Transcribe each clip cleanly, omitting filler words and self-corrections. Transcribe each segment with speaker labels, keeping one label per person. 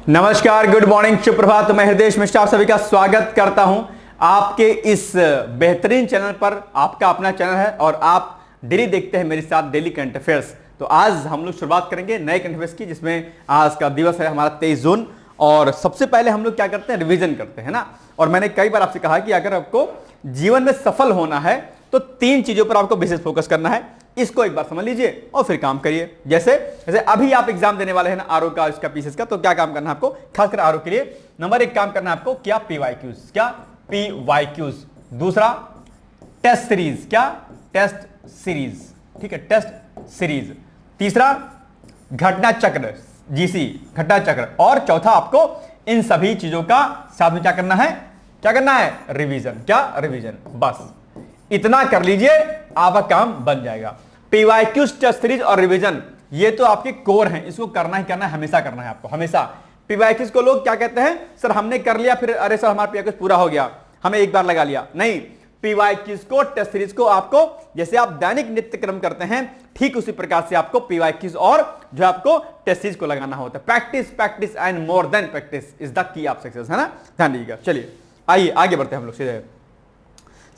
Speaker 1: नमस्कार, good morning, सुप्रभात। मैं हृदय मिश्रा आप सभी का स्वागत करता हूं आपके इस बेहतरीन चैनल पर। आपका अपना चैनल है और आप डेली देखते हैं मेरे साथ डेली करंट अफेयर्स। तो आज हम लोग शुरुआत करेंगे नए करंट अफेयर्स की, जिसमें आज का दिवस है हमारा 23 जून। और सबसे पहले हम लोग क्या करते हैं, रिवीजन करते हैं ना। और मैंने कई बार आपसे कहा कि अगर आपको जीवन में सफल होना है तो 3 चीजों पर आपको विशेष फोकस करना है। इसको एक बार समझ लीजिए और फिर काम करिए। जैसे अभी आप एग्जाम देने वाले हैं ना, आरओ का, इसका, पीसीएस का, तो क्या काम करना है आपको, खासकर आरओ के लिए नंबर 1 काम करना है आपको, क्या पीवाईक्यूज, क्या पीवाईक्यूज। दूसरा टेस्ट सीरीज, क्या टेस्ट सीरीज, ठीक है, टेस्ट सीरीज। तीसरा घटना चक्र, जीसी, घटना चक्र। और चौथा आपको इन सभी चीजों का साथ में क्या करना है, रिवीजन, क्या रिवीजन। बस इतना कर लीजिए, आपका काम बन जाएगा। पीवाईक्यूज, टेस्ट सीरीज और रिवीजन, ये तो आपके कोर हैं, इसको करना ही करना है, हमेशा करना है आपको, हमेशा। पीवाईक्यूज को लोग क्या कहते हैं, सर हमने कर लिया, फिर अरे सर हमारा पीवाईक्यूज पूरा हो गया, हमें एक बार लगा लिया। नहीं, पीवाईक्यूज को, टेस्ट सीरीज को आपको, जैसे आप दैनिक नित्य क्रम करते हैं, ठीक उसी प्रकार से आपको पीवाईक्यूज और जो आपको टेस्ट सीरीज को लगाना होता है। Practice, practice and more than practice is the key of success, है ना, ध्यान दीजिएगा। चलिए आइए आगे बढ़ते हैं हम लोग सीधे।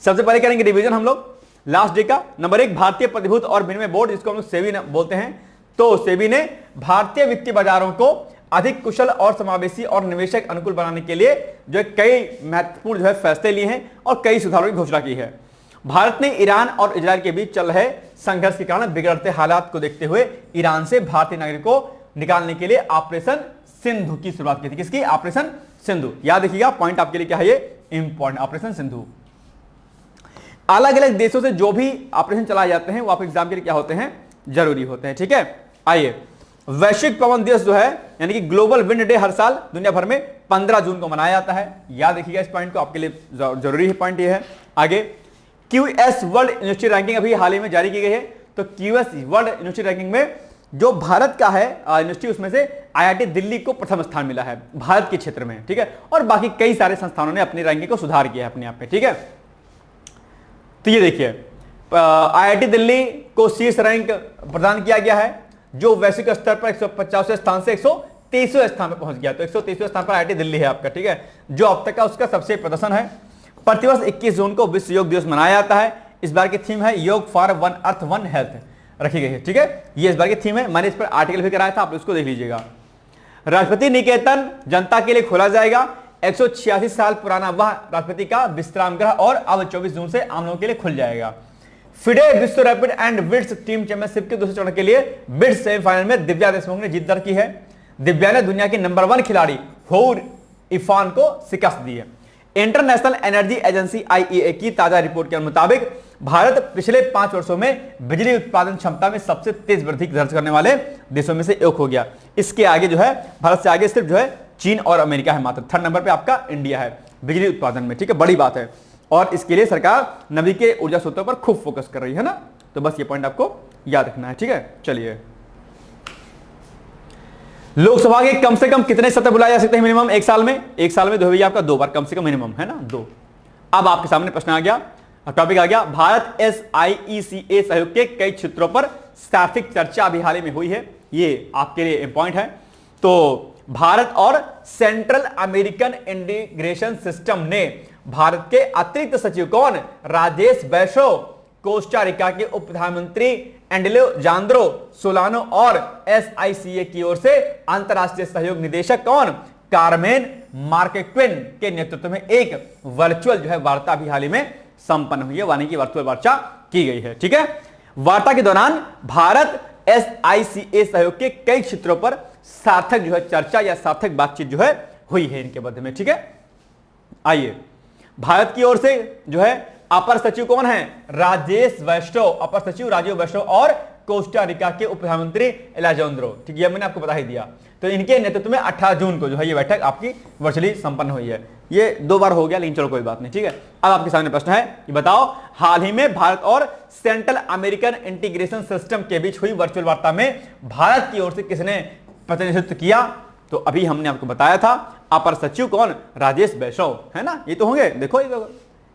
Speaker 1: सबसे पहले करेंगे रिवीजन हम लोग लास्ट डे का। नंबर 1 भारतीय प्रतिभूति और विनिमय बोर्ड, जिसको हम लोग सेबी बोलते हैं। तो सेबी ने भारतीय वित्तीय बाजारों को अधिक कुशल और समावेशी और निवेशक अनुकूल बनाने के लिए जो कई महत्वपूर्ण जो है फैसले लिए हैं और कई सुधारों की घोषणा की है। भारत ने ईरान और इजरायल के बीच चल रहे संघर्ष के कारण बिगड़ते हालात को देखते हुए ईरान से भारतीय नागरिकों को निकालने के लिए ऑपरेशन सिंधु की शुरुआत की थी। किसकी? ऑपरेशन सिंधु। याद रखिएगा, पॉइंट आपके लिए क्या है, ये इंपॉर्टेंट, ऑपरेशन सिंधु। अलग अलग देशों से जो भी ऑपरेशन चलाए जाते हैं वो आप एग्जाम के लिए क्या होते हैं, जरूरी होते हैं, ठीक है। आइए, वैश्विक पवन दिवस जो है यानी कि ग्लोबल विंड डे हर साल दुनिया भर में 15 जून को मनाया जाता है। याद रखिएगा इस पॉइंट को, आपके लिए जरूरी है पॉइंट ये है। आगे, क्यूएस वर्ल्ड यूनिवर्सिटी रैंकिंग अभी हाल ही में जारी की गई है। तो क्यूएस वर्ल्ड यूनिवर्सिटी रैंकिंग में जो भारत का है यूनिवर्सिटी, उसमें से आईआईटी दिल्ली को प्रथम स्थान मिला है भारत के क्षेत्र में, ठीक है। और बाकी कई सारे संस्थानों ने अपनी रैंकिंग को सुधार किया है अपने आप में, ठीक है। तो ये देखिए, आईआईटी दिल्ली को शीर्ष रैंक प्रदान किया गया है, जो वैश्विक स्तर पर 150वें स्थान से 123वें स्थान पर पहुंच गया। तो 123वें स्थान पर आईआईटी दिल्ली है आपका, ठीक है, जो अब तक का उसका सबसे प्रदर्शन है। प्रतिवर्ष 21 जून को विश्व योग दिवस मनाया जाता है। इस बार की थीम है योग for one earth one health रखी गई है, ठीक है। ये इस बार की थीम है, मैंने इस पर आर्टिकल भी कराया था, आप उसको देख लीजिएगा। राष्ट्रपति निकेतन जनता के लिए खोला जाएगा। 186 साल पुराना वह राष्ट्रपति का विश्राम गृह और अब 24 जून से आम लोगों के लिए खुल जाएगा। फिडे विश्व rapid and blitz team championship के दूसरे चरण के लिए ब्लिट्ज सेमीफाइनल में दिव्या देशमुख ने जीत दर्ज की है। दिव्या ने दुनिया की नंबर 1 खिलाड़ी होर इफान को शिकस्त दी है। इंटरनेशनल एनर्जी एजेंसी आईईए की ताजा रिपोर्ट के मुताबिक भारत पिछले 5 वर्षों में बिजली उत्पादन क्षमता में सबसे तेज वृद्धि दर्ज करने वाले देशों में से एक हो गया। इसके आगे जो है, भारत से आगे सिर्फ जो है चीन और अमेरिका है, मात्र 3rd नंबर पे आपका इंडिया है बिजली उत्पादन में, ठीक है, बड़ी बात है। और इसके लिए सरकार नवीकरणीय ऊर्जा स्रोतों पर खूब फोकस कर रही है ना। तो बस ये पॉइंट आपको याद रखना है, ठीक है। चलिए, लोकसभा के कम से कम कितने सत्र बुलाए जा सकते हैं मिनिमम एक साल में? एक साल में जो भैया आपका 2 बार कम से कम मिनिमम, है ना, 2। अब आपके सामने प्रश्न आ गया, टॉपिक आ गया, भारत SIECA सहयोग के कई क्षेत्रों पर सार्वत्रिक चर्चा अभी हाल ही में हुई है। ये आपके लिए पॉइंट है। तो भारत और सेंट्रल अमेरिकन इंटीग्रेशन सिस्टम ने भारत के अतिरिक्त सचिव कौन, राजेश वैश्रव, कोस्टा रिका के उप प्रधानमंत्री एंडेलेजांद्रो सोलानो और SICA की ओर से अंतरराष्ट्रीय सहयोग निदेशक कौन, कार्मेन मार्केक्विन के नेतृत्व में एक वर्चुअल जो है वार्ता भी हाल ही में संपन्न हुई है, वानी की वर्चुअल वार्ता की गई है, ठीक है। वार्ता के दौरान भारत SICA सहयोग के कई क्षेत्रों पर सार्थक जो है चर्चा या सार्थक बातचीत जो है हुई है इनके मध्य में, ठीक है। आइए, भारत की ओर से जो है अपर सचिव कौन है, राजेश वैश्रव, अपर सचिव राजीव वैश्रव और कोस्टा रिका के उप प्रधानमंत्री एलाजांद्रो, ठीक है, मैंने आपको बता ही दिया। तो इनके नेतृत्व में 18 जून को जो है ये बैठक आपकी वर्चुअली संपन्न हुई है। ये 2 बार हो गया, लेकिन चलो कोई बात नहीं, ठीक है। अब आपके सामने प्रश्न है कि बताओ, हाल ही में भारत और सेंट्रल अमेरिकन इंटीग्रेशन सिस्टम के बीच हुई वर्चुअल वार्ता में भारत की ओर से किसने प्रतिनिधित्व किया? तो अभी हमने आपको बताया था, अपर सचिव कौन, राजेश वैश्रव, है ना। ये तो होंगे, देखो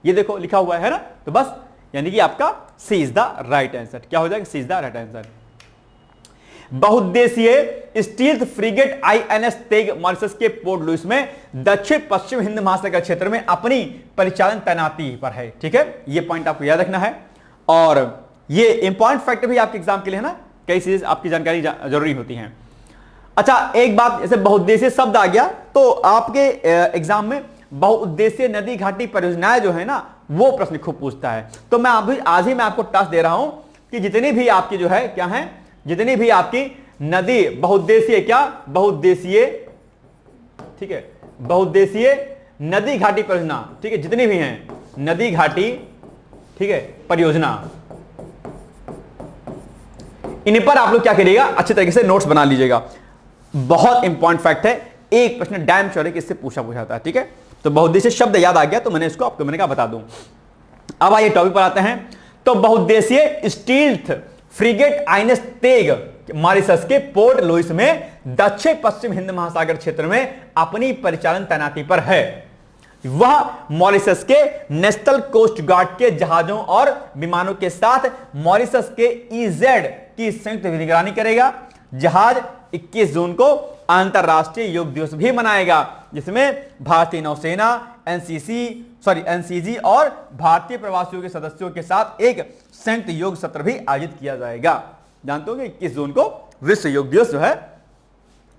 Speaker 1: ये देखो लिखा हुआ है ना। तो बस यानी कि आपका सी इज द राइट आंसर। क्या हो जाएगा? सी इज द राइट आंसर। बहुउद्देशीय stealth frigate INS Tegh Mauritius के पोर्ट लुइस में दक्षिण पश्चिम हिंद महासागर क्षेत्र में अपनी परिचालन तैनाती पर है। ठीक है, ये पॉइंट आपको याद रखना है और ये इंपॉर्टेंट फैक्टर भी आपके एग्जाम के लिए है ना, कई चीजें आपकी जानकारी जरूरी होती हैं। अच्छा, एक बात, जैसे बहुउद्देशीय शब्द आ गया तो आपके एग्जाम में बहुउद्देशीय नदी घाटी परियोजनाएं जो है ना, वो प्रश्न खूब पूछता है। तो मैं आज ही मैं आपको टास्क दे रहा हूं कि जितनी भी आपकी जो है क्या है, जितनी भी आपकी नदी बहुउद्देशीय बहुउद्देशीय, ठीक है, बहुउद्देशीय नदी घाटी परियोजना, ठीक है, जितनी भी हैं नदी घाटी, ठीक है, परियोजना, इन पर आप लोग क्या करिएगा, अच्छे तरीके से नोट्स बना लीजिएगा। बहुत इंपॉर्टेंट फैक्ट है, एक प्रश्न डैम श्योर है कि इससे पूछा जाता है। ठीक है, तो बहुउद्देशीय शब्द याद आ गया तो मैंने इसको आपको मैंने कहा बता दूं। अब आइए टॉपिक पर आते हैं। तो बहुउद्देशीय stealth frigate INS Tegh Mauritius के पोर्ट लुइस में दक्षिण पश्चिम हिंद महासागर क्षेत्र में अपनी परिचालन तैनाती पर है। वह मॉरिशस के नेशनल कोस्ट गार्ड के जहाजों और विमानों के साथ मॉरिशस के EZ की संयुक्त निगरानी करेगा। जहाज 21 जून को अंतरराष्ट्रीय योग दिवस भी मनाएगा, जिसमें भारतीय नौसेना, NCG और भारतीय प्रवासियों के सदस्यों के साथ एक संयुक्त योग सत्र भी आयोजित किया जाएगा। जानते हो कि 21 जून को विश्व योग दिवस जो है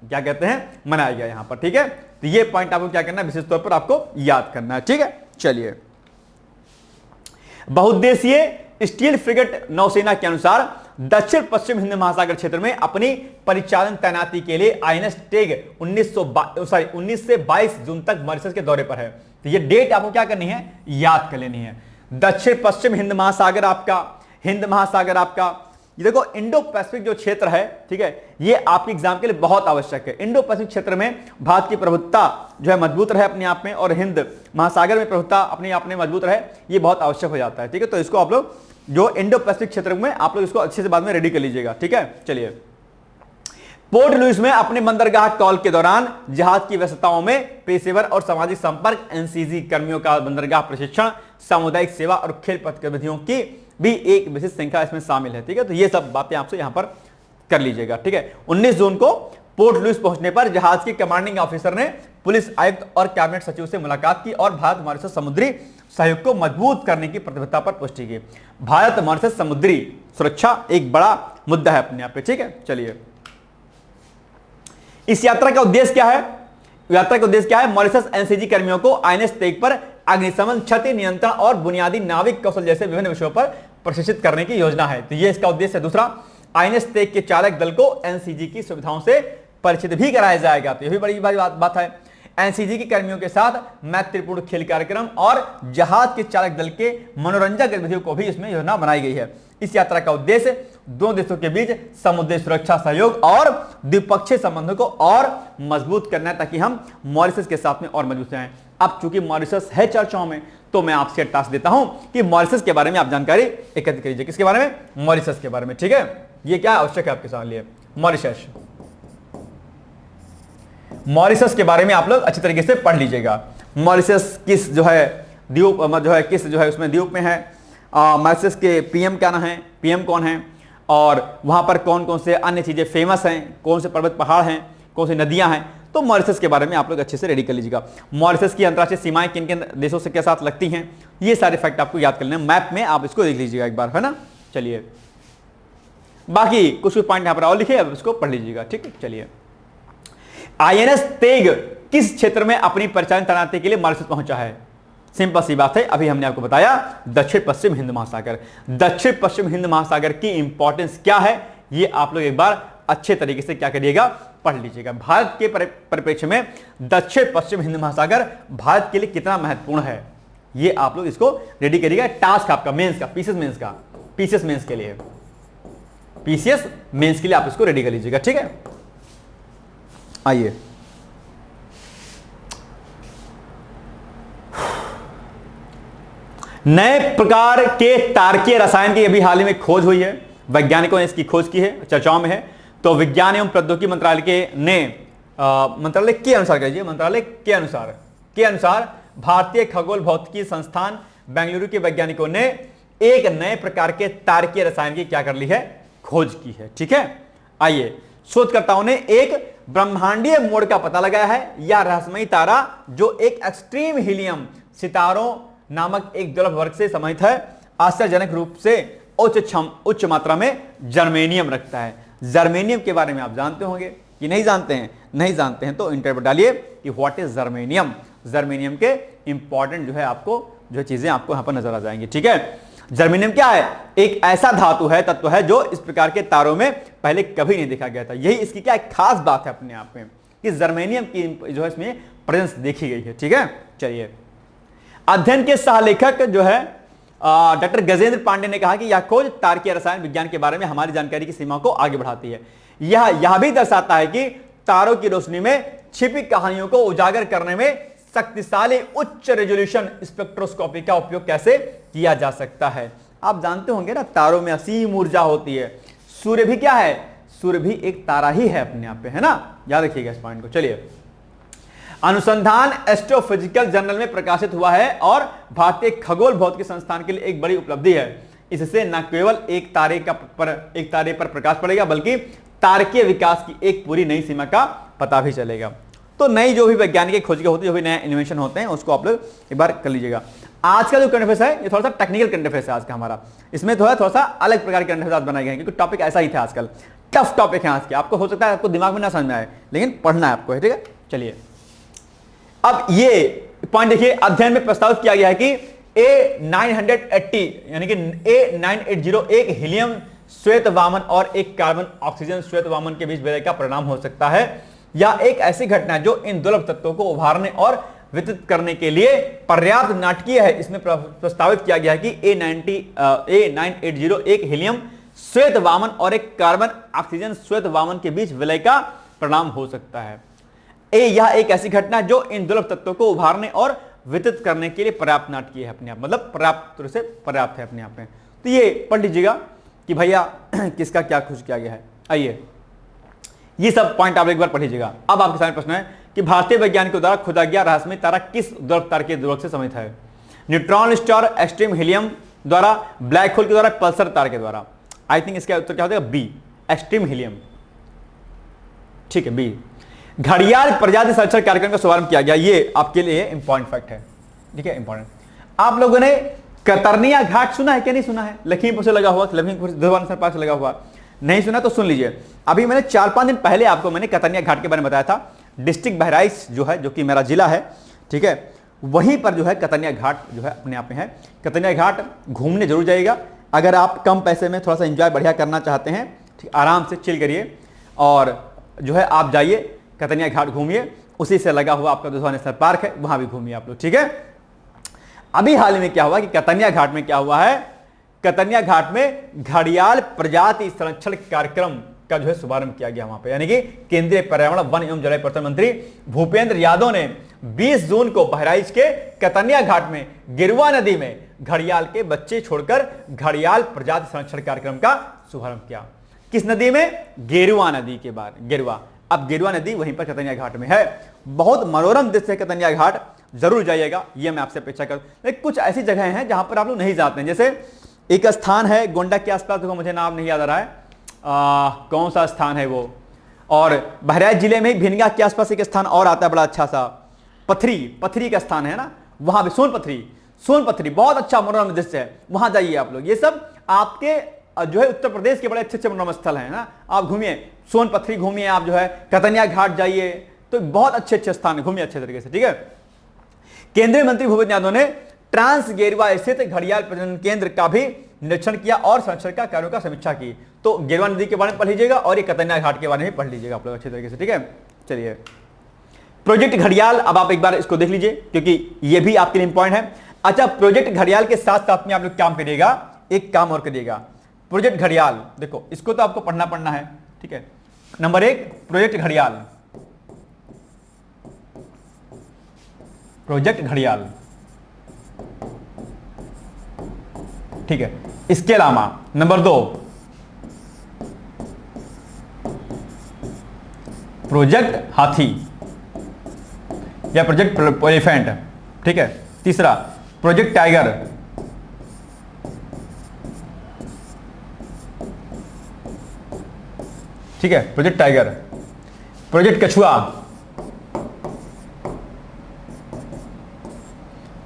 Speaker 1: क्या कहते हैं, मनाया गया यहां पर। ठीक है, तो ये पॉइंट आपको क्या करना है, विशेष तौर पर आपको याद करना है। ठीक है, चलिए। बहुउद्देशीय स्टील फ्रिगेट नौसेना के अनुसार दक्षिण पश्चिम हिंद महासागर क्षेत्र में अपनी परिचालन तैनाती के लिए INS तेग 19 से 22 जून तक मॉरिशस के दौरे पर है। तो ये डेट आपको क्या करनी है, याद कर लेनी है। दक्षिण पश्चिम हिंद महासागर आपका ये देखो इंडो पैसिफिक जो क्षेत्र है, ठीक है, ये आपके एग्जाम के लिए बहुत आवश्यक है। इंडो पैसिफिक क्षेत्र में भारत की प्रभुत्ता जो है मजबूत रहे अपने आप में, और हिंद महासागर में प्रभुत्ता अपने आप में मजबूत रहे, ये बहुत आवश्यक हो जाता है। ठीक है, तो इसको आप लोग जो इंडो पैसिफिक क्षेत्र में आप लोग इसको अच्छे से बाद में रेडी कर लीजिएगा। ठीक है, चलिए। पोर्ट लुइस में अपने बंदरगाह कॉल के दौरान जहाज की व्यस्तताओं में पेशेवर और सामाजिक संपर्क, NCG कर्मियों का बंदरगाह प्रशिक्षण, सामुदायिक सेवा और खेल गतिविधियों की भी एक विशेष श्रृंखला इसमें शामिल है। ठीक है, तो ये सब बातें आपसे यहां पर कर लीजिएगा। ठीक है, 19 जून को पोर्ट लुइस पहुंचने पर जहाज के कमांडिंग ऑफिसर ने पुलिस आयुक्त और कैबिनेट सचिव से मुलाकात की और भारत मॉरिशस समुद्री सहयोग को मजबूत करने की प्रतिबद्धता पर पुष्टि की। भारत मॉरिशस समुद्री सुरक्षा एक बड़ा मुद्दा है अपने आप पे। ठीक है, चलिए। इस यात्रा का उद्देश्य क्या है? मॉरिशस NCG कर्मियों को INS तेग पर अग्निशमन, क्षति नियंत्रण और बुनियादी नाविक कौशल जैसे विभिन्न विषयों पर प्रशिक्षित करने की योजना है। तो ये इसका उद्देश्य है। दूसरा, INS तेग के चालक दल को NCG की सुविधाओं से परिचित भी कराया जाएगा। तो यह भी बड़ी बात है। NCG के कर्मियों के साथ मैत्रीपूर्ण खेल कार्यक्रम और जहाज के चालक दल के मनोरंजक गतिविधियों को भी इसमें योजना बनाई गई है। इस यात्रा का उद्देश्य दोनों देशों के बीच समुद्री सुरक्षा सहयोग और द्विपक्षीय संबंधों को और मजबूत करना है, ताकि हम मॉरिशस के साथ में और मजबूत रहें। अब चूंकि मॉरिशस है चर्चाओं में, तो मैं आपसे टास्क देता हूं कि मॉरिशस के बारे में आप जानकारी एकत्रित कीजिए। किसके बारे में? मॉरिशस के बारे में। ठीक है, ये क्या आवश्यक है आपके साथ लिए? मॉरिशस के बारे में आप लोग अच्छी तरीके से पढ़ लीजिएगा। मॉरिशस किस जो है द्वीप उसमें द्वीप में है। मॉरिशस के PM क्या ना है, PM कौन है, और वहां पर कौन कौन से अन्य चीजें फेमस हैं, कौन से पर्वत पहाड़ हैं, कौन सी नदियां हैं। तो मॉरिशस के बारे में आप लोग अच्छे से रेडी कर लीजिएगा। मॉरिशस की अंतर्राष्ट्रीय सीमाएं किन किन देशों से के साथ लगती हैं, ये सारे फैक्ट आपको याद कर लेना। मैप में आप इसको देख लीजिएगा एक बार, है ना। चलिए, बाकी कुछ पॉइंट यहां पर और लिखे, अब इसको पढ़ लीजिएगा। ठीक है, चलिए। INS तेग किस क्षेत्र में अपनी परिचालन तैनाती के लिए मॉरिशस पहुंचा है? सिंपल सी बात है, अभी हमने आपको बताया, दक्षिण पश्चिम हिंद महासागर। दक्षिण पश्चिम हिंद महासागर की इंपॉर्टेंस क्या है, ये आप लोग एक बार अच्छे तरीके से क्या करिएगा, पढ़ लीजिएगा। भारत के परिप्रेक्ष्य में दक्षिण पश्चिम हिंद महासागर भारत के लिए कितना महत्वपूर्ण है, ये आप लोग इसको रेडी करिएगा। टास्क आपका मेंस का, पीसीएस मेंस के लिए आप इसको रेडी कर लीजिएगा। ठीक है, आइए। नए प्रकार के तारकीय रसायन की अभी हाल ही में खोज हुई है, वैज्ञानिकों ने इसकी खोज की है, चर्चाओं में है। तो विज्ञान एवं प्रौद्योगिकी मंत्रालय के अनुसार भारतीय खगोल भौतिकी संस्थान बेंगलुरु के वैज्ञानिकों ने एक नए प्रकार के तारकीय रसायन की क्या कर ली है, खोज की है। ठीक है, आइए, शोधकर्ताओं ने एक ब्रह्मांडीय मोड़ का पता लगाया है। यह रहस्यमयी तारा जो एक एक्सट्रीम हीलियम सितारों नामक एक दुर्लभ वर्ग से समाहित है, आश्चर्यजनक रूप से उच्च मात्रा में जर्मेनियम रखता है। जर्मेनियम के बारे में आप जानते होंगे कि नहीं जानते हैं? नहीं जानते हैं तो इंटरव्यू डालिए कि व्हाट इज जर्मेनियम। जर्मेनियम के इंपॉर्टेंट जो है आपको जो चीजें आपको यहां पर नजर आ जाएंगी। ठीक है, जर्मेनियम क्या है? एक ऐसा धातु है, तत्व है जो इस प्रकार के तारों में पहले कभी नहीं देखा गया था। यही इसकी क्या एक खास बात है अपने आप में कि जर्मेनियम की जो है इसमें प्रेजेंस देखी गई है। ठीक है, चलिए, अध्ययन के सहलेखक जो है डॉक्टर गजेंद्र पांडे ने कहा कि यह खोज तारकीय रसायन विज्ञान के बारे में हमारी जानकारी की सीमा को आगे बढ़ाती है। यह भी दर्शाता है कि तारों की रोशनी में छिपी कहानियों को उजागर करने में शक्तिशाली उच्च रेजोल्यूशन स्पेक्ट्रोस्कोपी का उपयोग कैसे किया जा सकता है। आप जानते होंगे ना, तारों में असीम ऊर्जा होती है। सूर्य भी क्या है? सूर्य भी एक तारा ही है अपने आप पे, है ना? याद रखिएगा इस पॉइंट को। चलिए, अनुसंधान एस्ट्रोफिजिकल जर्नल में प्रकाशित हुआ है और भारतीय खगोल भौतिकी संस्थान के लिए एक बड़ी उपलब्धि है। इससे न केवल एक तारे पर प्रकाश पड़ेगा बल्कि तारकीय विकास की एक पूरी नई सीमा का पता भी चलेगा। तो नई जो भी वैज्ञानिक खोज होती है, जो भी नए इन्वेंशन होते हैं, उसको आप लोग एक बार कर लीजिएगा। आज का जो करंट अफेयर्स है ये थोड़ा सा टेक्निकल करंट अफेयर्स है आज का हमारा। इसमें थोड़ा सा अलग प्रकार के करंट अफेयर्स बनाए गए हैं क्योंकि टॉपिक ऐसा ही था आजकल। टफ टॉपिक है आज के, आपको हो सकता है आपको दिमाग में ना समझ में आए लेकिन पढ़ना है आपको, ठीक है। चलिए, अब ये पॉइंट देखिए, अध्ययन में प्रस्तावित किया गया है कि A980 यानी कि A980 एक हीलियम श्वेत वामन और एक कार्बन ऑक्सीजन श्वेत वामन के बीच विलय का परिणाम हो सकता है। यह एक ऐसी घटना है जो इन दुर्लभ तत्वों को उभारने और वितरित करने के लिए पर्याप्त नाटकीय है। इसमें प्रस्तावित किया गया है कि A980 एक हीलियम श्वेत वामन और एक कार्बन ऑक्सीजन श्वेत वामन के बीच विलय का परिणाम हो सकता है। यह एक ऐसी घटना है जो इन दुर्लभ तत्वों को उभारने और वितरित करने के लिए पर्याप्त नाटकीय है अपने आप, मतलब पर्याप्त रूप से पर्याप्त है अपने आप में। तो ये पढ़ लीजिएगा कि भैया किसका क्या खोज किया गया है। आइए, ये सब पॉइंट आप एक बार पढ़ लीजिएगा। अब आपके सामने प्रश्न है कि भारतीय वैज्ञानिकों द्वारा खोजा गया रहस्यमय तारा किस दुर्लभ तारा के ध्रुवक से समित है? न्यूट्रॉन स्टार, एक्सट्रीम हीलियम द्वारा, ब्लैक होल के द्वारा, पल्सर तार के द्वारा। आई थिंक इसका उत्तर क्या हो जाएगा? B, extreme helium. ठीक है, बी। घड़ियाल प्रजाति संरक्षण कार्यक्रम का शुभारंभ किया गया। ये आपके लिए इंपॉर्टेंट फैक्ट है, ठीक है, इंपॉर्टेंट। आप लोगों ने कतरनिया घाट सुना है क्या? नहीं सुना है? लखीमपुर से लगा हुआ, लखीमपुर नेशनल पार्क से लगा हुआ। नहीं सुना तो सुन लीजिए। अभी मैंने 4-5 दिन पहले आपको मैंने कतरनिया घाट के बारे में बताया था। डिस्ट्रिक्ट बहराइच जो है, जो कि मेरा जिला है, ठीक है, वहीं पर जो है कतरनिया घाट जो है अपने आप में है। कतरनिया घाट घूमने जरूर जाइएगा अगर आप कम पैसे में थोड़ा सा एंजॉय बढ़िया करना चाहते हैं। ठीक, आराम से चिल करिए और जो है आप जाइए कतरनिया घाट घूमिए। उसी से लगा हुआ आपका दुधवा नेशनल पार्क है, वहां भी घूमिए आप लोग, ठीक है। अभी हाल ही में क्या हुआ कि कतरनिया घाट में क्या हुआ है? कतरनिया घाट में घड़ियाल प्रजाति संरक्षण कार्यक्रम का जो है शुभारंभ किया गया वहां पे, यानी कि केंद्रीय पर्यावरण, वन एवं जलवायु परिवर्तन मंत्री भूपेंद्र यादव ने 20 जून को बहराइच के कतरनिया घाट में गिरवा नदी में घड़ियाल के बच्चे छोड़कर घड़ियाल प्रजाति संरक्षण कार्यक्रम का शुभारंभ किया। किस नदी में? गेरुआ नदी के बाद, गेरुआ। अब गेरुआ नदी वहीं पर कतरनिया घाट में है। बहुत मनोरम दृश्य है कतरनिया घाट, जरूर जाइएगा, ये मैं आपसे अपेक्षा करूं। लेकिन कुछ ऐसी जगह हैं जहां पर आप लोग नहीं जाते हैं। जैसे एक स्थान है गोंडा के आसपास, देखो मुझे नाम नहीं याद आ रहा है, कौन सा स्थान है वो। और बहराइच जिले में भिनगा के आसपास एक स्थान और आता है बड़ा अच्छा सा, पथरी का स्थान है ना, वहां भी सोनपथरी बहुत अच्छा मनोरम दृश्य है, वहां जाइए आप लोग। ये सब आपके जो है उत्तर प्रदेश के बड़े अच्छे मनोरम स्थल है ना, आप घूमिए, सोनपथरी घूमिए, आप जो है कतरनिया घाट जाइए, तो बहुत अच्छे स्थान घूमिए अच्छे तरीके से, ठीक है। केंद्रीय मंत्री भूपेंद्र यादव ने ट्रांस गेरुआ स्थित घड़ियाल प्रजनन केंद्र का भी निरीक्षण किया और संरक्षण का कार्यों का समीक्षा की। तो गेरुआ नदी के बारे में पढ़ लीजिएगा और ये कतरनिया घाट के बारे में पढ़ लीजिएगा आप लोग अच्छे तरीके से, ठीक है। चलिए, प्रोजेक्ट घड़ियाल, अब आप एक बार इसको देख लीजिए क्योंकि ये भी आपके लिए इंपॉर्टेंट है। अच्छा, प्रोजेक्ट घड़ियाल के साथ साथ में आप लोग काम करिएगा, एक काम और करिएगा। प्रोजेक्ट घड़ियाल, देखो इसको तो आपको पढ़ना है, ठीक है। नंबर 1 प्रोजेक्ट घड़ियाल, प्रोजेक्ट घड़ियाल, ठीक है। इसके अलावा नंबर 2 प्रोजेक्ट हाथी या प्रोजेक्ट एलिफेंट, ठीक है। तीसरा प्रोजेक्ट टाइगर, ठीक है, प्रोजेक्ट टाइगर, प्रोजेक्ट कछुआ,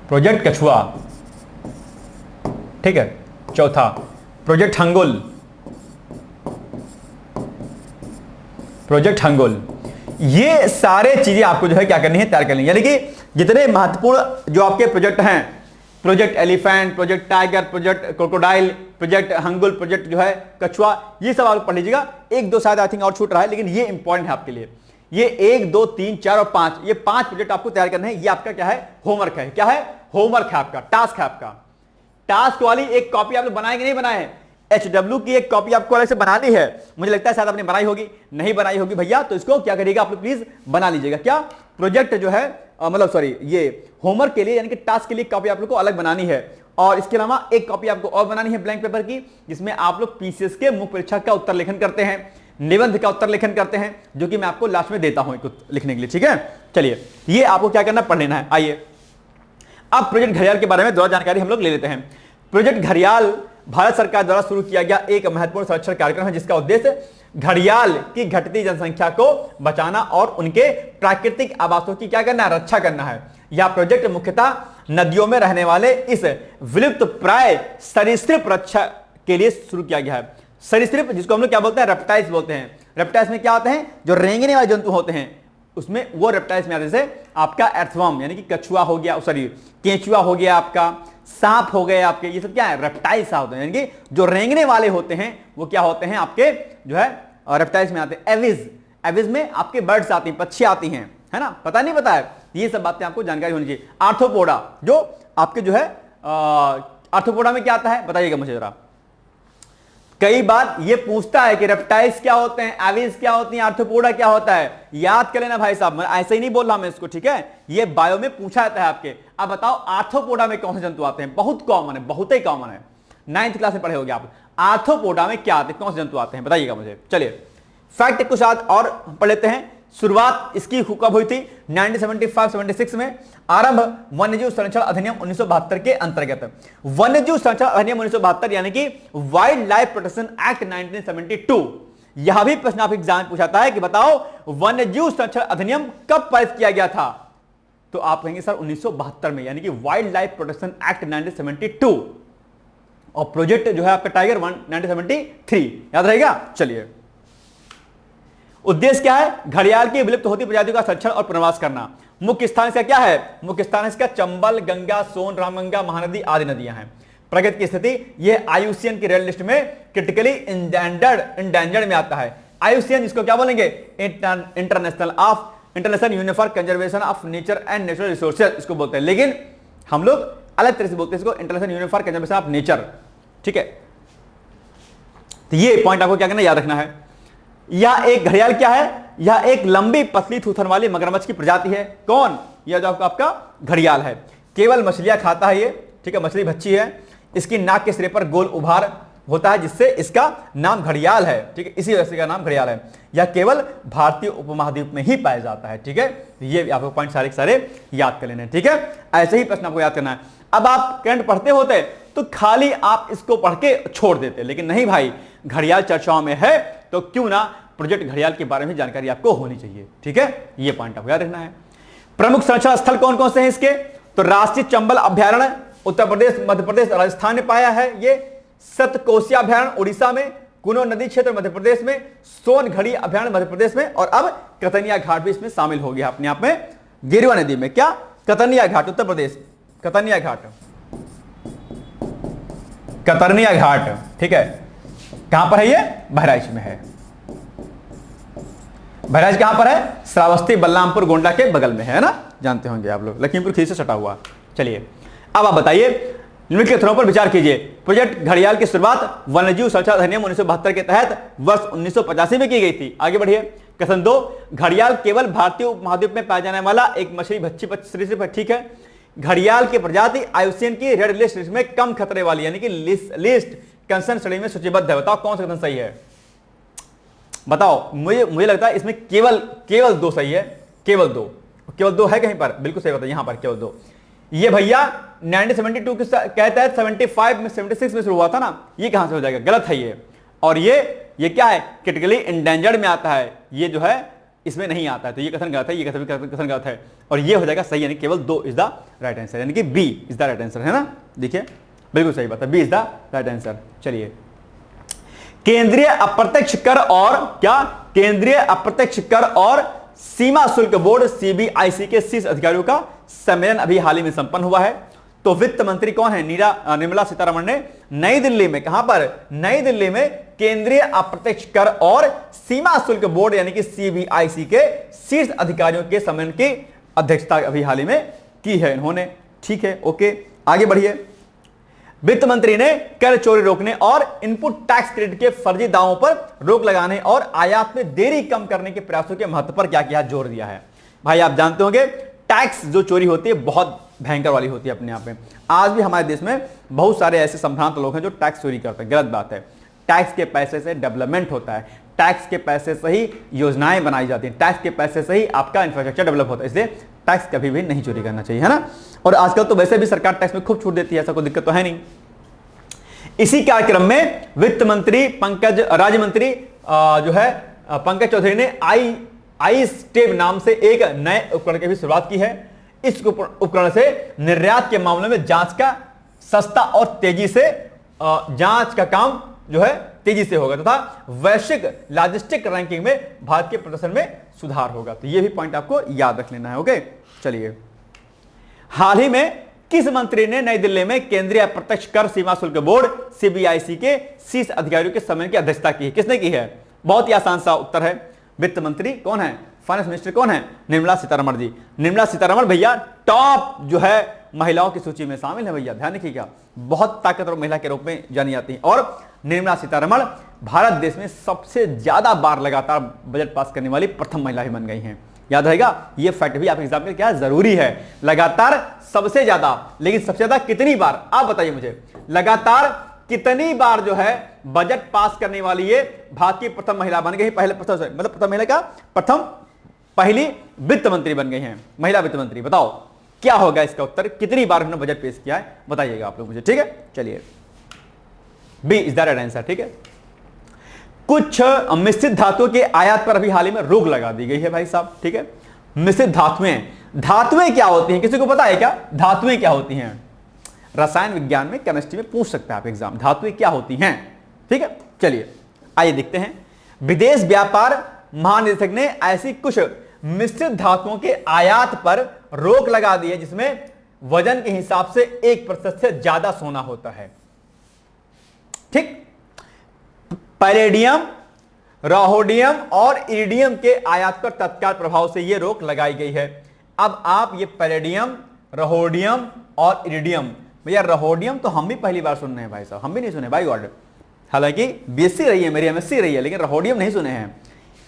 Speaker 1: प्रोजेक्ट कछुआ, ठीक है। चौथा प्रोजेक्ट हंगुल, प्रोजेक्ट हंगुल। ये सारे चीजें आपको जो है क्या करनी है, तैयार करनी है। यानी कि जितने महत्वपूर्ण जो आपके प्रोजेक्ट हैं, project elephant, project tiger, project crocodile, project hangul, project जो है कछुआ, ये सब आप पढ़ लीजिएगा। एक दो शायद आई थिंक और छूट रहा है, लेकिन ये इंपॉर्टेंट है आपके लिए। ये 1 2 3 4 और 5, ये 5 प्रोजेक्ट आपको तैयार करना है। ये आपका क्या है, होमवर्क है। क्या है, होमवर्क है आपका, टास्क है आपका। टास्क वाली एक कॉपी आप लोग बनाएंगे, नहीं बनाए हैं? HW की एक कॉपी आपको अलग से बनानी है। मुझे लगता है शायद आपने बनाई होगी, नहीं बनाई होगी भैया, तो इसको क्या करिएगा आप लोग, प्लीज बना लीजिएगा। क्या प्रोजेक्ट जो है मतलब सॉरी, ये होमवर्क के लिए यानी कि टास्क के लिए कॉपी आप लोग को अलग बनानी है। और इसके अलावा एक कॉपी आपको और बनानी है ब्लैंक पेपर की, जिसमें आप लोग पीसीएस के मुख्य परीक्षा का उत्तर लेखन करते हैं, निबंध का उत्तर लेखन करते हैं, जो कि मैं आपको लास्ट में देता हूं लिखने के लिए। ठीक है, चलिए ये आपको क्या करना, पढ़ लेना है। आइए अब प्रोजेक्ट घड़ियाल के बारे में थोड़ा जानकारी हम लोग ले लेते हैं। प्रोजेक्ट घड़ियाल भारत सरकार द्वारा शुरू किया गया एक महत्वपूर्ण संरक्षण कार्यक्रम है, जिसका उद्देश्य घड़ियाल की घटती जनसंख्या को बचाना और उनके प्राकृतिक आवासों की क्या करना है, रक्षा करना है। यह प्रोजेक्ट मुख्यतः नदियों में रहने वाले इस विलुप्त प्राय सरीसृप रक्षा के लिए शुरू किया गया है। सरीसृप जिसको हम लोग क्या बोलते हैं, रेप्टाइल्स बोलते हैं। रेप्टाइल्स में क्या होते हैं, जो रेंगने वाले जंतु होते हैं, उसमें वो रेप्टाइल्स में आते से आपका अर्थवर्म यानी कि कछुआ हो गया, सॉरी केंचुआ हो गया, आपका सांप हो गए आपके, ये सब क्या है, रेप्टाइल्स होते हैं। यानी कि जो रेंगने वाले होते हैं वो क्या होते हैं, आपके जो है रेप्टाइल्स में आते हैं। एविज, एविज में आपके बर्ड्स आती हैं, पक्षी आती हैं, है ना, पता नहीं पता है, ये सब बातें आपको जानकारी होनी चाहिए। आर्थ्रोपोडा जो आपके जो है आर्थ्रोपोडा में क्या आता है, बताइएगा मुझे जरा। कई बार ये पूछता है कि रेप्टाइल्स क्या होते हैं, एविज क्या होती हैं, आर्थ्रोपोडा क्या होता है, याद कर लेना भाई साहब, मैं ऐसे ही नहीं बोल रहा मैं इसको, ठीक है। ये बायो में पूछा जाता है आपके। अब बताओ आर्थ्रोपोडा में कौन से जंतु आते हैं, बहुत कॉमन है, बहुत ही कॉमन है, 9th क्लास में पढ़े होगे आप। आर्थ्रोपोडा में क्या आते हैं, कौन से जंतु आते हैं, बताइएगा मुझे। चलिए फैक्ट कुछ और पढ़ लेते हैं। शुरुआत इसकी कब हुई थी, 1975-76 में। आरंभ वन्यजीव संरक्षण अधिनियम 1972 के अंतर्गत। वन्यजीव संरक्षण अधिनियम 1972 यानी कि वाइल्ड लाइफ प्रोटेक्शन एक्ट 1972। यह भी प्रश्न आप एग्जाम में पूछाता है कि बताओ वन्यजीव संरक्षण अधिनियम कब पारित किया गया था, तो आप कहेंगे सर 1972 में, यानी कि वाइल्ड लाइफ प्रोटेक्शन एक्ट 1972। और प्रोजेक्ट जो है आपका टाइगर 1973, याद रहेगा। चलिए उद्देश्य क्या है, घड़ियाल की विलुप्त होती प्रजातियों का संरक्षण और पुनर्वास करना। मुख्य स्थान इसका क्या है, मुख्य स्थान इसका चंबल, गंगा, सोन, रामगंगा, महानदी आदि नदियां हैं। प्रगति की स्थिति यह आईयूसीएन की रेड लिस्ट में क्रिटिकली इंडेंजर्ड में आता है। आईयूसीएन जिसको क्या बोलेंगे, international union for conservation of nature and natural resources इसको बोलते हैं, लेकिन हम लोग अलग तरह से बोलते हैं इसको, international union for conservation of nature. ठीक है, तो ये पॉइंट आपको क्या करना, याद रखना है। यह एक घड़ियाल क्या है, यह एक लंबी पतली थूथन वाली मगरमच्छ की प्रजाति है। कौन, यह जो आपका घड़ियाल है, केवल मछलियां खाता है ये, ठीक है, मछली भच्छी है। इसकी नाक के सिरे पर गोल उभार होता है, जिससे इसका नाम घड़ियाल है, ठीक है, इसी वजह से इसका नाम घड़ियाल है। यह केवल भारतीय उपमहाद्वीप में ही पाया जाता है, ठीक है। ये आपको पॉइंट सारे सारे याद कर लेने, ठीक है। ऐसे ही प्रश्न आपको याद करना है। अब आप करंट पढ़ते होते तो खाली आप इसको पढ़ के छोड़ देते, लेकिन नहीं भाई, घड़ियाल चर्चाओं में है तो क्यों ना प्रोजेक्ट घड़ियाल के बारे में जानकारी आपको होनी चाहिए, ठीक है। ये पॉइंट आपको याद रखना है। प्रमुख संरक्षण स्थल कौन कौन से हैं इसके, तो राष्ट्रीय चंबल अभ्यारण्य उत्तर प्रदेश, मध्य प्रदेश, राजस्थान में पाया है। ये सतकोसिया अभ्यारण्य उड़ीसा में, कुनो नदी क्षेत्र मध्य प्रदेश में, सोनघड़ी अभ्यारण्य मध्य प्रदेश में, और अब कतनिया घाट भी इसमें शामिल हो गया अपने आप में, गेरुआ नदी में। क्या, कतनिया घाट उत्तर प्रदेश, कतनिया घाट, कतरनिया घाट, ठीक है। कहां पर है ये, बहराइच में है। बहराइच कहां पर है, श्रावस्ती बलरामपुर गोंडा के बगल में है ना, जानते होंगे आप लोग, लखीमपुर खीरी से सटा हुआ। चलिए अब आप बताइए, निम्नलिखित कथनों पर विचार कीजिए। प्रोजेक्ट घड़ियाल की शुरुआत वन्यजीव संरक्षण अधिनियम 1972 के तहत वर्ष 1985 में की गई थी। आगे बढ़िए। कथन 2, घड़ियाल केवल भारतीय उपमहाद्वीप में पाया जाने वाला एक मछली भच्छी सरीसृप है, ठीक है। घड़ियाल की प्रजाति आईयूसीएन की रेड लिस्ट में कम खतरे वाली यानी कि लिस्ट कंसर्न श्रेणी में सूचीबद्ध है। बताओ कौन सा कथन सही है, बताओ। मुझे लगता है इसमें केवल 2 सही है, केवल दो है कहीं पर, बिल्कुल सही बताइए, यहां पर केवल 2। ये भैया 1972 के कहता है 75 में 76 में शुरू हुआ था ना, ये कहां से हो जाएगा, गलत है ये। और ये क्या है, क्रिटिकली इंडेंजर्ड में आता है, ये जो है इसमें नहीं आता है, तो ये कथन गलत है, ये कथन गलत है, और ये हो जाएगा सही, यानी केवल 2 इज द राइट आंसर, यानी कि B is the right answer, है ना। देखिए बिल्कुल सही बात है, B is the right answer. चलिए, केंद्रीय अप्रत्यक्ष कर और क्या, केंद्रीय अप्रत्यक्ष कर और सीमा शुल्क बोर्ड सीबीआईसी के शीर्ष अधिकारियों का सम्मेलन अभी हाल ही में संपन्न हुआ है। तो वित्त मंत्री कौन है, निर्मला सीतारमण ने नई दिल्ली में, कहां पर, नई दिल्ली में केंद्रीय अप्रत्यक्ष कर और सीमा शुल्क बोर्ड यानी कि सीबीआईसी के शीर्ष अधिकारियों के सम्मेलन की अध्यक्षता अभी हाल ही में की है इन्होंने। ठीक है, ओके, आगे बढ़िए। वित्त मंत्री ने कर चोरी रोकने और इनपुट टैक्स क्रेडिट के फर्जी दावों पर रोक लगाने और आयात में देरी कम करने के प्रयासों के महत्व पर क्या किया, जोर दिया है। भाई आप जानते होंगे टैक्स जो चोरी होती है बहुत भयंकर वाली होती है अपने आप में। आज भी हमारे देश में बहुत सारे ऐसे संभ्रांत लोग हैं जो टैक्स चोरी करते हैं, गलत बात है। टैक्स के पैसे से डेवलपमेंट होता है, टैक्स के पैसे से ही योजनाएं बनाई जाती हैं, टैक्स के पैसे से ही आपका इंफ्रास्ट्रक्चर डेवलप होता है, इसलिए टैक्स कभी भी नहीं चोरी करना चाहिए, है ना। और आजकल तो वैसे भी सरकार टैक्स में खूब छूट देती है, ऐसा कोई दिक्कत तो है नहीं। इसी कार्यक्रम में वित्त मंत्री राज्य मंत्री जो है पंकज चौधरी ने आई स्टेप नाम से एक नए उपकरण की भी शुरुआत की है। इस उपकरण से निर्यात के मामले में जांच का सस्ता और तेजी से जांच का काम जो है तेजी से होगा तथा वैश्विक लॉजिस्टिक रैंकिंग में भारत के प्रदर्शन में सुधार होगा। तो ये भी पॉइंट आपको याद रख लेना है। ओके, चलिए, हाल ही में किस मंत्री ने नई दिल्ली में केंद्रीय अप्रत्यक्ष कर सीमा शुल्क बोर्ड सीबीआईसी के शीर्ष अधिकारियों के सम्मेलन की अध्यक्षता की है? किसने की है? बहुत ही आसान सा उत्तर है, वित्त मंत्री कौन है, फाइनेंस मिनिस्टर कौन है, निर्मला सीतारमण जी। निर्मला सीतारमण भैया टॉप जो है महिलाओं की सूची में शामिल है भैया, ध्यान रखिएगा, बहुत ताकतवर महिला के रूप में जानी जाती है। और निर्मला सीतारमण भारत देश में सबसे ज्यादा बार लगातार बजट पास करने वाली प्रथम महिला ही बन गई हैं। याद रहेगा, ये फैक्ट भी आप एग्जाम में क्या जरूरी है, लगातार सबसे ज्यादा, लेकिन सबसे ज्यादा कितनी बार आप बताइए मुझे, लगातार कितनी बार जो है बजट पास करने वाली ये भारत की प्रथम महिला बन गई, प्रथम महिला का प्रथम पहली वित्त मंत्री बन गई हैं, महिला वित्त मंत्री। बताओ क्या होगा इसका उत्तर, कितनी बार उन्होंने बजट पेश किया है, बताइएगा आप लोग मुझे, ठीक है। चलिए, B is the right answer, ठीक है। कुछ मिश्रित धातुओं के आयात पर अभी हाल ही में रोक लगा दी गई है भाई साहब, ठीक है। मिश्रित धातुएं क्या होती हैं, किसी को पता है क्या धातुएं क्या होती हैं? रसायन विज्ञान में, केमिस्ट्री में पूछ सकता है आप एग्जाम, धातुएं क्या होती हैं, ठीक है। चलिए आइए देखते हैं। विदेश व्यापार महानिदेशक ने ऐसी कुछ मिश्रित धातुओं के आयात पर रोक लगा दी है जिसमें वजन के हिसाब से 1% से ज्यादा सोना होता है, ठीक। पैलेडियम, रोहोडियम और इरिडियम के आयात पर तत्काल प्रभाव से यह रोक लगाई गई है। अब आप ये पैलेडियम, रोहोडियम और इरिडियम, भैया रोहोडियम तो हम भी पहली बार सुन रहे हैं भाई साहब, हम भी नहीं सुने बाय गॉड। हालांकि बीएससी रही है मेरी, एमएससी रही है, लेकिन रोहोडियम नहीं सुने हैं।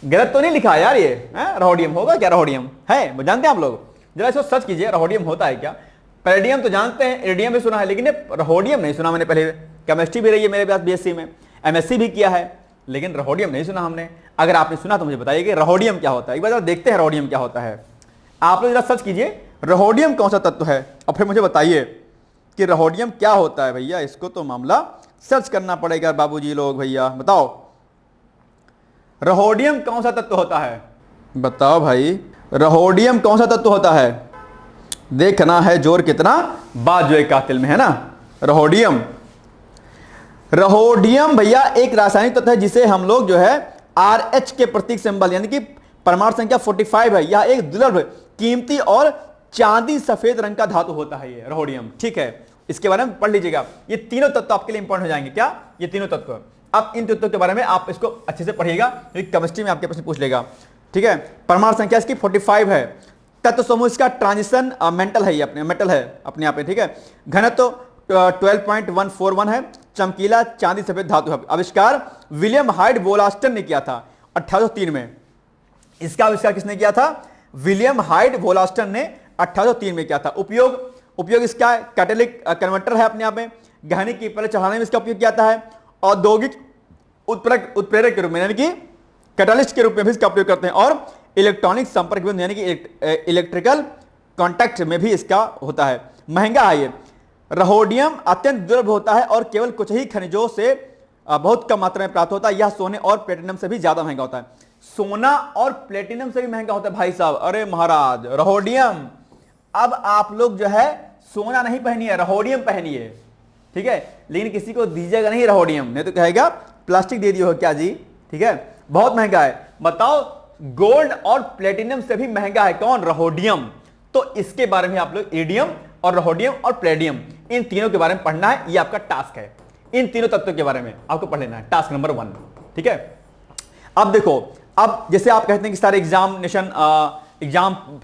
Speaker 1: गलत तो नहीं लिखा यार ये, रोहोडियम होगा क्या? रोहोडियम है, जानते हैं आप लोग? जरा इसको सर्च कीजिए, रोहोडियम होता है क्या? पैलेडियम तो जानते हैं, इरिडियम भी सुना है, लेकिन रोहोडियम नहीं सुना मैंने। पहले केमिस्ट्री भी रही है मेरे पास बीएससी में, एमएससी भी किया है, लेकिन रोहोडियम नहीं सुना हमने। अगर आपने सुना तो मुझे बताइए कि रोहोडियम क्या होता है, एक बार देखते हैं रोहोडियम क्या होता है। आप लोग जरा सर्च कीजिए रोहोडियम कौन सा तत्व है और फिर मुझे बताइए कि रोहोडियम क्या होता है। भैया इसको तो मामला सर्च करना पड़ेगा बाबूजी लोग, भैया बताओ रोहोडियम कौन सा तत्व होता है? बताओ भाई, रोहोडियम कौन सा तत्व होता है? देखना है जोर कितना बाजुए कातिल में, है ना। रोहोडियम भैया एक रासायनिक तत्व है जिसे हम लोग जो है RH के प्रतीक सिंबल यानी कि परमाणु संख्या 45 है। यह एक दुर्लभ, कीमती और चांदी सफेद रंग का धातु होता है ये रोहोडियम, ठीक है। इसके बारे में पढ़ लीजिएगा, ये तीनों तत्व आपके लिए इंपॉर्टेंट हो जाएंगे। क्या? ये तीनों तत्व। अब इन तत्वों के बारे में आप इसको अच्छे से पढ़िएगा, क्योंकि केमिस्ट्री में आपके प्रश्न पूछ लेगा, ठीक है। परमाणु संख्या इसकी 45 है। तत्व समूह इसका ट्रांजिशन मेंटल है, ये अपने मेटल है अपने आप, ठीक है। घनत्व 12.141 है। चमकीला चांदी सफेद धातु है। आविष्कार विलियम हाइड वोलास्टन ने किया था 1803 में। इसका आविष्कार किसने किया था? विलियम हाइड वोलास्टन ने 1803 में किया था। उपयोग इसका कैटालिटिक कन्वर्टर है अपने आप में। गहने की पहले चढ़ाने में इसका उपयोग किया जाता है। औद्योगिक उत्प्रेरक के रूप में यानी कि कैटालिस्ट के रूप में भी इसका उपयोग करते हैं। और इलेक्ट्रॉनिक संपर्क बिंदु यानी कि इलेक्ट्रिकल कॉन्टैक्ट में भी इसका होता है। महंगा है ये। रोहोडियम अत्यंत दुर्लभ होता है और केवल कुछ ही खनिजों से बहुत कम मात्रा में प्राप्त होता है। यह सोने और प्लेटिनम से भी ज्यादा महंगा होता है। सोना और प्लेटिनम से भी महंगा होता है भाई साहब। अरे महाराज, रोहोडियम। अब आप लोग जो है सोना नहीं पहनिए, रोहोडियम पहनिए, ठीक है। लेकिन किसी को दीजिएगा नहीं रोहोडियम, नहीं तो कहेगा प्लास्टिक दे दियो हो क्या जी, ठीक है। बहुत महंगा है। बताओ, गोल्ड और प्लेटिनम से भी महंगा है कौन? रोहोडियम। तो इसके बारे में आप लोग इरिडियम और रोहोडियम और प्लेडियम, इन तीनों के बारे में पढ़ना है। ये आपका टास्क है, इन तीनों तत्वों के बारे में आपको पढ़ लेना है, टास्क नंबर 1, ठीक है। अब देखो, अब जैसे आप कहते हैं कि सारे एग्जाम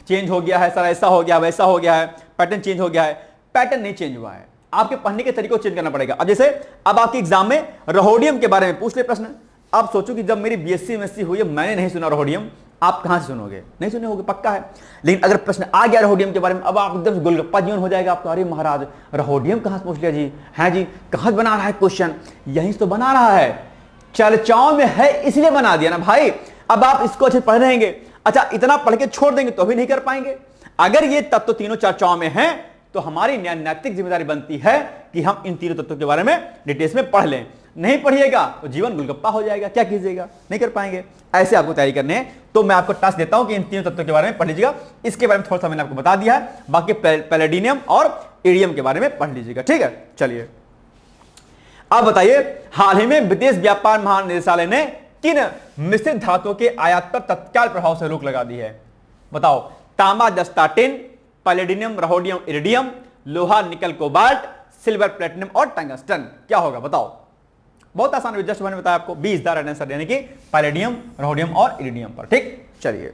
Speaker 1: चेंज हो गया है सर, ऐसा हो गया, वैसा हो गया है, पैटर्न चेंज हो गया है। पैटर्न नहीं चेंज हुआ है, आपके पढ़ने के तरीकों को चेंज करना पड़ेगा। अब जैसे अब आपके एग्जाम में रोहोडियम के बारे में पूछ ले प्रश्न। अब सोचो कि जब मेरी बीएससी एमएससी हुई है, मैंने नहीं सुना रोहोडियम, आप कहां से सुनोगे? नहीं सुने होगे, पक्का है। लेकिन अगर प्रश्न आ गया रोहोडियम के बारे में, अब आप एकदम गोलगप्पा जीवन हो जाएगा आपका। अरे महाराज, रोहोडियम कहां से पूछ लिया जी? है जी, कहां बना रहा है क्वेश्चन? यहीं से तो बना रहा है, चर्चाओं में है, इसलिए बना दिया ना भाई। अब आप इसको अच्छे पढ़ रहेंगे। अच्छा, इतना पढ़ के छोड़ देंगे तो भी नहीं कर पाएंगे। अगर ये तत्व तीनों चर्चाओं में हैं, तो हमारी नैतिक जिम्मेदारी बनती है कि हम इन तीनों तत्वों के बारे में डिटेल्स में पढ़ लें। नहीं पढ़िएगा तो जीवन गुलगप्पा हो जाएगा, क्या कीजिएगा? नहीं कर पाएंगे। ऐसे आपको तैयारी करने है। तो मैं आपको टास्क देता हूं कि इन तीनों तत्वों के बारे में पढ़ लीजिएगा। इसके बारे में थोड़ा सा मैंने आपको बता दिया है, बाकी पैलेडियम और इरिडियम के बारे में पढ़ लीजिएगा, ठीक है। चलिए, अब बताइए, हाल ही में विदेश व्यापार महानिदेशालय ने किन मिश्रित धातुओं के आयात पर तत्काल प्रभाव से रोक लगा दी है? बताओ। तांबा जस्ता टिन, पैलेडियम रोहोडियम इरिडियम, लोहा निकल कोबाल्ट, सिल्वर प्लेटिनम और टंगस्टन। क्या होगा बताओ? बहुत आसान है, जस्ट मैंने बताया आपको, 20 दा राइट आंसर, यानी कि पैलेडियम, रोहोडियम और इरिडियम पर, ठीक। चलिए,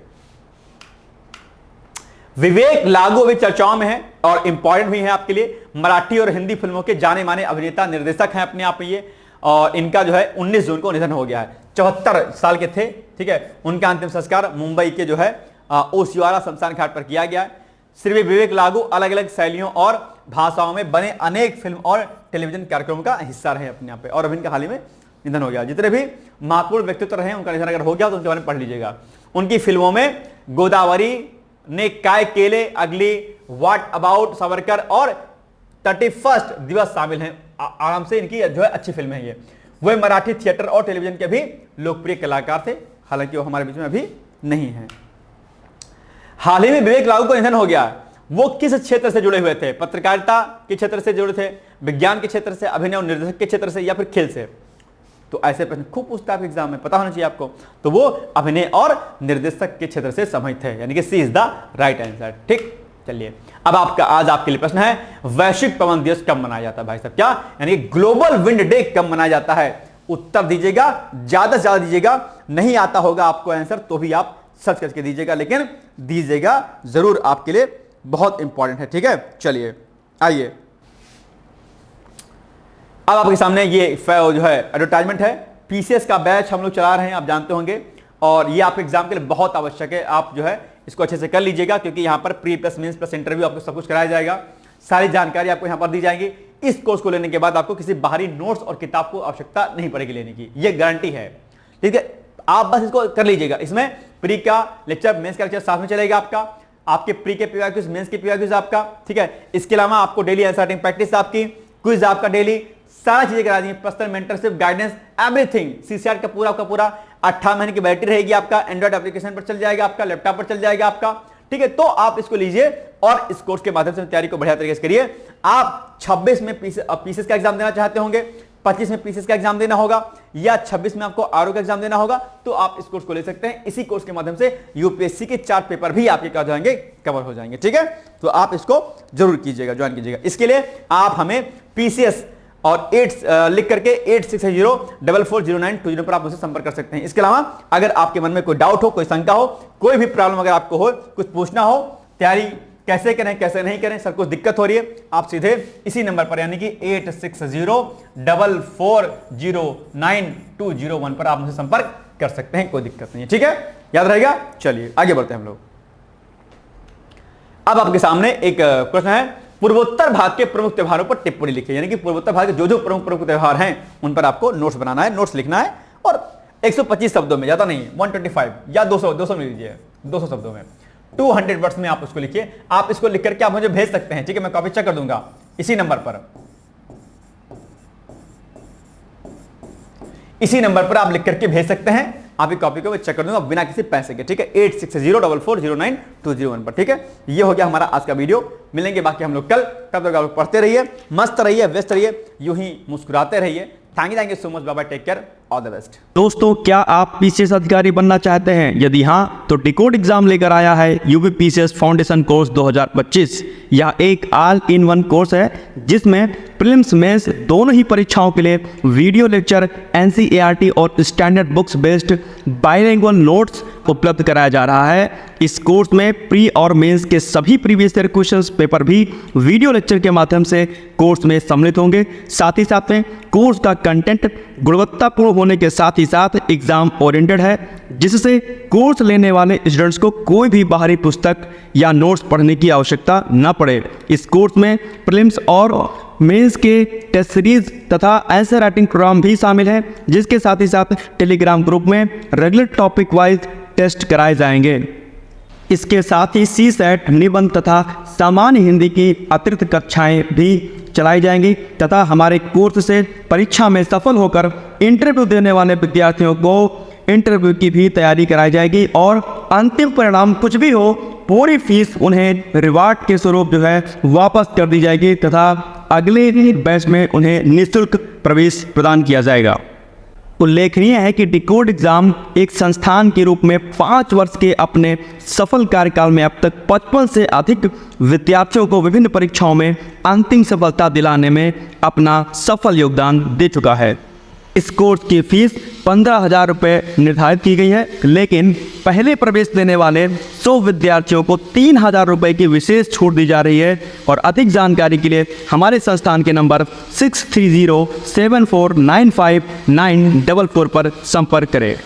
Speaker 1: विवेक लागू अभी चर्चाओं में है और इंपॉर्टेंट भी है आपके लिए। मराठी और हिंदी फिल्मों के जाने माने अभिनेता निर्देशक हैं अपने आप में ये, और इनका जो है 19 जून को निधन हो गया है। 74 साल के थे, ठीक है। उनका अंतिम संस्कार मुंबई के जो है ओसिवारा शमशान घाट पर किया गया है। श्री विवेक लागू अलग अलग शैलियों और भाषाओं में बने अनेक फिल्म और टेलीविजन कार्यक्रमों का हिस्सा रहे अपने यहाँ पे, और अभी इनका हाल ही में निधन हो गया। जितने भी महत्वपूर्ण व्यक्तित्व रहे, उनका निधन अगर हो गया तो उनके बारे में पढ़ लीजिएगा। उनकी फिल्मों में गोदावरी ने, काय केले, अगली, व्हाट अबाउट सावरकर और 31 दिवस शामिल हैं। आराम से इनकी जो है अच्छी फिल्में हैं ये। वे मराठी थिएटर और टेलीविजन के भी लोकप्रिय कलाकार थे, हालांकि वो हमारे बीच में अभी नहीं है। हाल ही में विवेक लागू का निधन हो गया। वो किस क्षेत्र से जुड़े हुए थे? पत्रकारिता के क्षेत्र से जुड़े थे, विज्ञान के क्षेत्र से, अभिनय और निर्देशक के क्षेत्र से, या फिर खेल से? तो ऐसे प्रश्न खूब पूछता है एग्जाम में, पता होना चाहिए आपको। तो वो अभिनय और निर्देशक के क्षेत्र से संबंधित है, यानी कि सी इज द राइट आंसर, ठीक। चलिए, अब आपका आज आपके लिए प्रश्न है, वैश्विक पवन दिवस कब मनाया जाता है भाई साहब? क्या यानी ग्लोबल विंड डे कब मनाया जाता है? उत्तर दीजिएगा, ज्यादा से ज्यादा दीजिएगा। नहीं आता होगा आपको आंसर तो भी आप सर्च करके दीजिएगा, लेकिन दीजिएगा जरूर, आपके लिए बहुत इंपॉर्टेंट है, ठीक है। चलिए, आइए, अब आपके सामने ये जो है एडवर्टाइजमेंट है। पीसीएस का बैच हम लोग चला रहे हैं, आप जानते होंगे, और ये आपके एग्जाम के लिए बहुत आवश्यक है। आप जो है इसको अच्छे से कर लीजिएगा, क्योंकि यहाँ पर pre plus mains plus interview आपको सब कुछ कराया जाएगा। सारी जानकारी आपको यहाँ पर दी जाएगी। इस कोर्स को लेने के बाद आपको किसी बाहरी नोट्स और किताब को आवश्यकता नहीं पड़ेगी लेने की, ये गारंटी है, ठीक है। आप बस इसको कर लीजिएगा। इसमें प्री का लेक्चर, मेंस का लेक्चर साथ में चलेगा आपका, आपके प्री के पीवाईक्यूज, मेंस के पीवाईक्यूज आपका, ठीक है। इसके अलावा आपको डेली आंसर राइटिंग प्रैक्टिस आपकी, क्विज आपका डेली, सारा चीजें करा दी, personal mentorship, guidance, everything. CCR का पूरा 18 महीने की बैटरी रहेगी आपका, एंड्रॉइड एप्लीकेशन पर चल जाएगा आपका, लैपटॉप पर चल जाएगा आपका, ठीक है। तो आप इसको लीजिए और इस कोर्स के माध्यम से तैयारी को बढ़िया तरीके से करिए। आप 26 में पीसीएस का एग्जाम देना चाहते होंगे, 25 में पीसीएस का एग्जाम देना होगा, या 26 में आपको आरओ का एग्जाम देना होगा, तो आप इस कोर्स को ले सकते हैं। इसी कोर्स के माध्यम से यूपीएससी के 4 पेपर भी आपके क्या हो जाएंगे, कवर हो जाएंगे, ठीक है। तो आप इसको जरूर कीजिएगा, ज्वाइन कीजिएगा। इसके लिए आप हमें पीसीएस और 8 लिख करके 86040920 पर आप मुझसे संपर्क कर सकते हैं। इसके अलावा अगर आपके मन में कोई डाउट हो, कोई शंका हो, कोई भी प्रॉब्लम अगर आपको हो, कुछ पूछना हो, तैयारी कैसे करें कैसे नहीं करें, सर कुछ दिक्कत हो रही है, आप सीधे इसी नंबर पर यानी कि 8604409201 पर आप मुझसे संपर्क कर सकते हैं, कोई दिक्कत नहीं है, ठीक है, याद रहेगा। चलिए आगे बढ़ते हैं हम लोग। अब आपके सामने एक प्रश्न है, पूर्वोत्तर भाग के प्रमुख त्योहारों पर टिप्पणी लिखिए। यानी कि पूर्वोत्तर भाग के जो प्रमुख त्योहार हैं उन पर आपको नोट्स बनाना है, नोट्स लिखना है, और 125 शब्दों में, ज्यादा नहीं, 125 या 200 में लीजिए, 200 शब्दों में, 200 वर्ड्स में आप उसको लिखिए। आप इसको लिख करके आप मुझे भेज सकते हैं, ठीक है, मैं कॉपी चेक कर दूंगा इसी नंबर पर। इसी नंबर पर आप लिख करके भेज सकते हैं, आपकी कॉपी को मैं चेक कर दूंगा बिना किसी पैसे के, ठीक है। 8604409201 पर, ठीक है। ये हो गया हमारा आज का वीडियो। मिलेंगे बाकी हम लोग कल, तब तक आप लोग पढ़ते रहिए, मस्त रहिए, व्यस्त रहिए, यूं ही मुस्कुराते रहिए। Thank you so much, bye bye, take care, all the best.
Speaker 2: दोस्तों, क्या आप पीसीएस अधिकारी बनना चाहते हैं? यदि हाँ, तो डिकोड एग्जाम लेकर आया है यूपी पीसीएस फाउंडेशन कोर्स 2025। यह एक ऑल इन वन कोर्स है जिसमें प्रीलिम्स मेंस दोनों ही परीक्षाओं के लिए वीडियो लेक्चर, एनसीईआरटी और standard books based bilingual notes उपलब्ध कराया जा रहा है। इस कोर्स में प्री और मेंस के सभी प्रीवियस ईयर क्वेश्चंस पेपर भी वीडियो लेक्चर के माध्यम से कोर्स में सम्मिलित होंगे। साथ ही साथ में कोर्स का कंटेंट गुणवत्तापूर्ण होने के साथ ही साथ एग्जाम ओरिएंटेड है, जिससे कोर्स लेने वाले स्टूडेंट्स को कोई भी बाहरी पुस्तक या नोट्स पढ़ने की आवश्यकता न पड़े। इस कोर्स में प्रीलिम्स और मेंस के टेस्ट सीरीज तथा आंसर राइटिंग प्रोग्राम भी शामिल है, जिसके साथ ही साथ टेलीग्राम ग्रुप में रेगुलर टॉपिक वाइज टेस्ट कराए जाएंगे। इसके साथ ही सीसेट, निबंध तथा सामान्य हिंदी की अतिरिक्त कक्षाएं भी चलाई जाएंगी तथा हमारे कोर्स से परीक्षा में सफल होकर इंटरव्यू देने वाले विद्यार्थियों को इंटरव्यू की भी तैयारी कराई जाएगी और अंतिम परिणाम कुछ भी हो, पूरी फीस उन्हें रिवार्ड के स्वरूप जो है वापस कर दी जाएगी तथा अगले बैच में उन्हें निःशुल्क प्रवेश प्रदान किया जाएगा। उल्लेखनीय है कि डिकोड एग्जाम एक संस्थान के रूप में 5 वर्ष के अपने सफल कार्यकाल में अब तक 55 से अधिक विद्यार्थियों को विभिन्न परीक्षाओं में अंतिम सफलता दिलाने में अपना सफल योगदान दे चुका है। इस कोर्स की फीस 15,000 रुपये निर्धारित की गई है, लेकिन पहले प्रवेश देने वाले 100 विद्यार्थियों को 3,000 रुपये की विशेष छूट दी जा रही है। और अधिक जानकारी के लिए हमारे संस्थान के नंबर 6307495944 पर संपर्क करें।